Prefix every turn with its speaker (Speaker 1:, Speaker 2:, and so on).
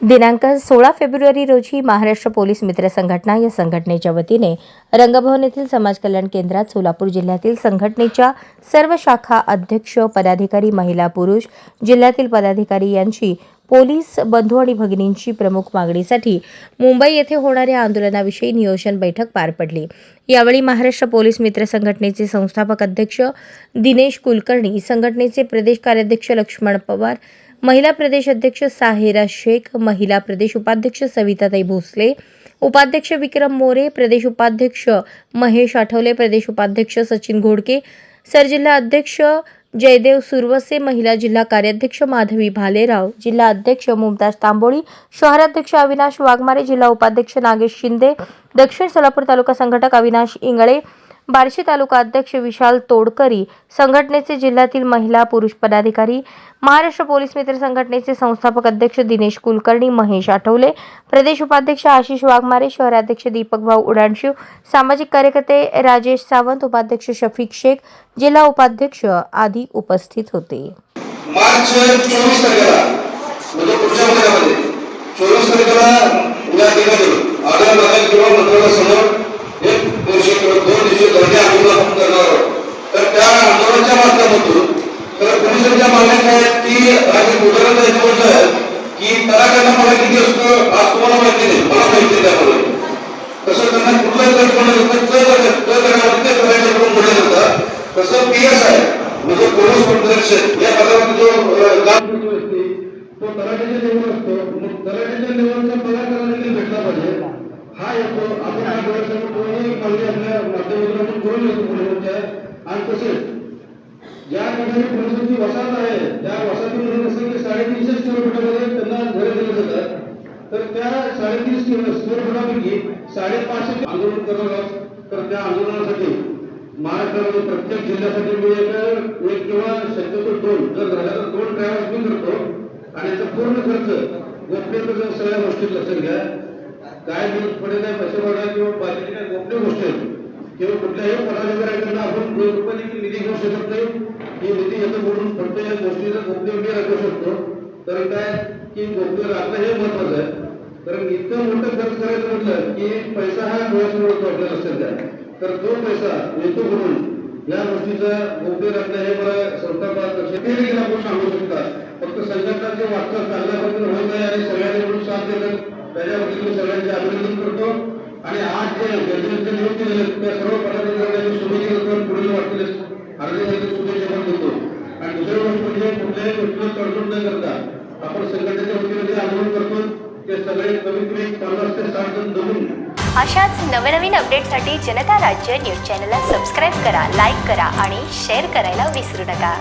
Speaker 1: दिनांक 16 फेब्रुवारी रोजी महाराष्ट्र पोलीस मित्र संघटना या संघटनेच्या वतीने रंगभवन येथील समाज कल्याण केंद्रात सोलापूर जिल्ह्यातील संघटनेच्या सर्व शाखा अध्यक्ष पदाधिकारी महिला पुरुष जिल्ह्यातील पदाधिकारी यांची पोलीस बंधू आणि भगिनींची प्रमुख मागणीसाठी मुंबई येथे होणाऱ्या आंदोलनाविषयी नियोजन बैठक पार पडली। यावेळी महाराष्ट्र पोलीस मित्र संघटनेचे संस्थापक अध्यक्ष दिनेश कुलकर्णी, संघटनेचे प्रदेश कार्याध्यक्ष लक्ष्मण पवार, महिला प्रदेश अध्यक्ष साहिरा शेख, महिला प्रदेश उपाध्यक्ष सविताताई भोसले, उपाध्यक्ष विक्रम मोरे, प्रदेश उपाध्यक्ष महेश आठवले, प्रदेश उपाध्यक्ष सचिन घोडके, सरजिल्हा अध्यक्ष जयदेव सुरवसे, महिला जिल्हा कार्याध्यक्ष माधवी भालेराव, जिल्हा अध्यक्ष मुमताज तांबोळी, शहराध्यक्ष अविनाश वाघमारे, जिल्हा उपाध्यक्ष नागेश शिंदे, दक्षिण सोलापूर तालुका संघटक अविनाश इंगळे, बार्शी तालुका अध्यक्ष विशाल तोडकरी, संघटनेचे जिल्ह्यातील महिला पुरुष पदाधिकारी, महाराष्ट्र पोलीस मित्र संघटनेचे संस्थापक अध्यक्ष दिनेश कुलकर्णी, महेश आठवले, प्रदेश उपाध्यक्ष आशिष वाघमारे, शहराध्यक्ष दीपक भाऊ उडाणशिव, सामाजिक कार्यकर्ते राजेश सावंत, उपाध्यक्ष शफीक शेख, जिल्हा उपाध्यक्ष आदी उपस्थित होते।
Speaker 2: मार्च 24 तारखेला म्हणजे पुढच्या महिन्यामध्ये 24 तारखेला या ठिकाणी आढळराव किंवा मंत्रालयासमोर एक दोन दिवशी धरणे आंदोलन आपण करणार आहोत। तर त्या आंदोलनाच्या माध्यमातून तर पोलिसांच्या मागण्या काय आहेत की राज्य मुद्राचा एक गोष्ट आहे की तलाकांना मला किती असतो आज तुम्हाला माहिती नाही, मला माहिती त्यामुळे तसं त्यांना कुठलाही गट करायचं करून बोललं जातं। तसं PSI म्हणजे पोलीस कॉन्ट्रॅक्शन या पदावर जो काम करतो व्यक्ती तो तलाठ्याच्या लेवल असतो, मग तलाठ्याच्या लेवलचा पगार करायला भेटला पाहिजे हा येतो। आपण हा डोळ्यासमोर दोन्ही मागणी आपल्या माध्यमातून आपण करून येतो पोलिसांच्या। आणि तसेच ज्या ठिकाणी पोलिसांची वसाहत आहे त्या वसाहतीमध्ये कसं की 350 स्क्वेअर फुटामध्ये त्यांना घरे दिली जातात, तर त्या 350 स्क्वेअर फुटापैकी 550 आंदोलन करणार आहोत। तर त्या आंदोलनासाठी महाराष्ट्रामध्ये प्रत्येक जिल्ह्यासाठी मी एक किंवा शक्यतो 2 जर झाल्या तर 2 ट्रॅव्हल्स मी करतो आणि याचा पूर्ण खर्च गोपनीयतेच्या सगळ्या गोष्टी लक्षात घ्या। काय न्यूज पडेल नाही पैसे वाढा किंवा बाकीच्या काही गोपनीय गोष्टी आहेत किंवा कुठल्याही पदाधिकाऱ्यांना आपण 2 रुपये देखील निधी घेऊ शकत नाही। ही निधी येतं म्हणून फक्त या गोष्टीचा गोपनीय मी राखू शकतो। तर काय की गोपनीय राखणं हे महत्वाचं आहे। कारण इतकं मोठं खर्च करायचं म्हटलं की पैसा हा डोळ्यासमोर होतो आपल्या लक्षात घ्या। तर तो पैसा येतो म्हणून या गोष्टीचा गोपनीय राखणं हे मला संस्थापक देखील आपण सांगू शकता। फक्त संघटनाचे वाटचाल चांगल्या पद्धतीने होत आहे आणि सगळ्यांनी म्हणून साथ देतात त्याच्याबद्दल मी सगळ्यांचे अभिनंदन करतो। आणि आज जे गरजेचे नियुक्ती झाले त्या सर्व पदाधिकाऱ्यांनी शुभेच्छा देतो, पुढील वाटतील अर्धे शुभेच्छा पण देतो। आणि दुसरी गोष्ट म्हणजे कुठल्याही गोष्टीला तडजोड न करता आपण संघटनेच्या वतीने जे आंदोलन करतो ते सगळे कमीत कमी 50 ते 60 जण जमून
Speaker 3: अशाच नवनवीन अपडेटसाठी जनता राज्य न्यूज चॅनलला सबस्क्राईब करा, लाईक करा आणि शेअर करायला विसरू नका।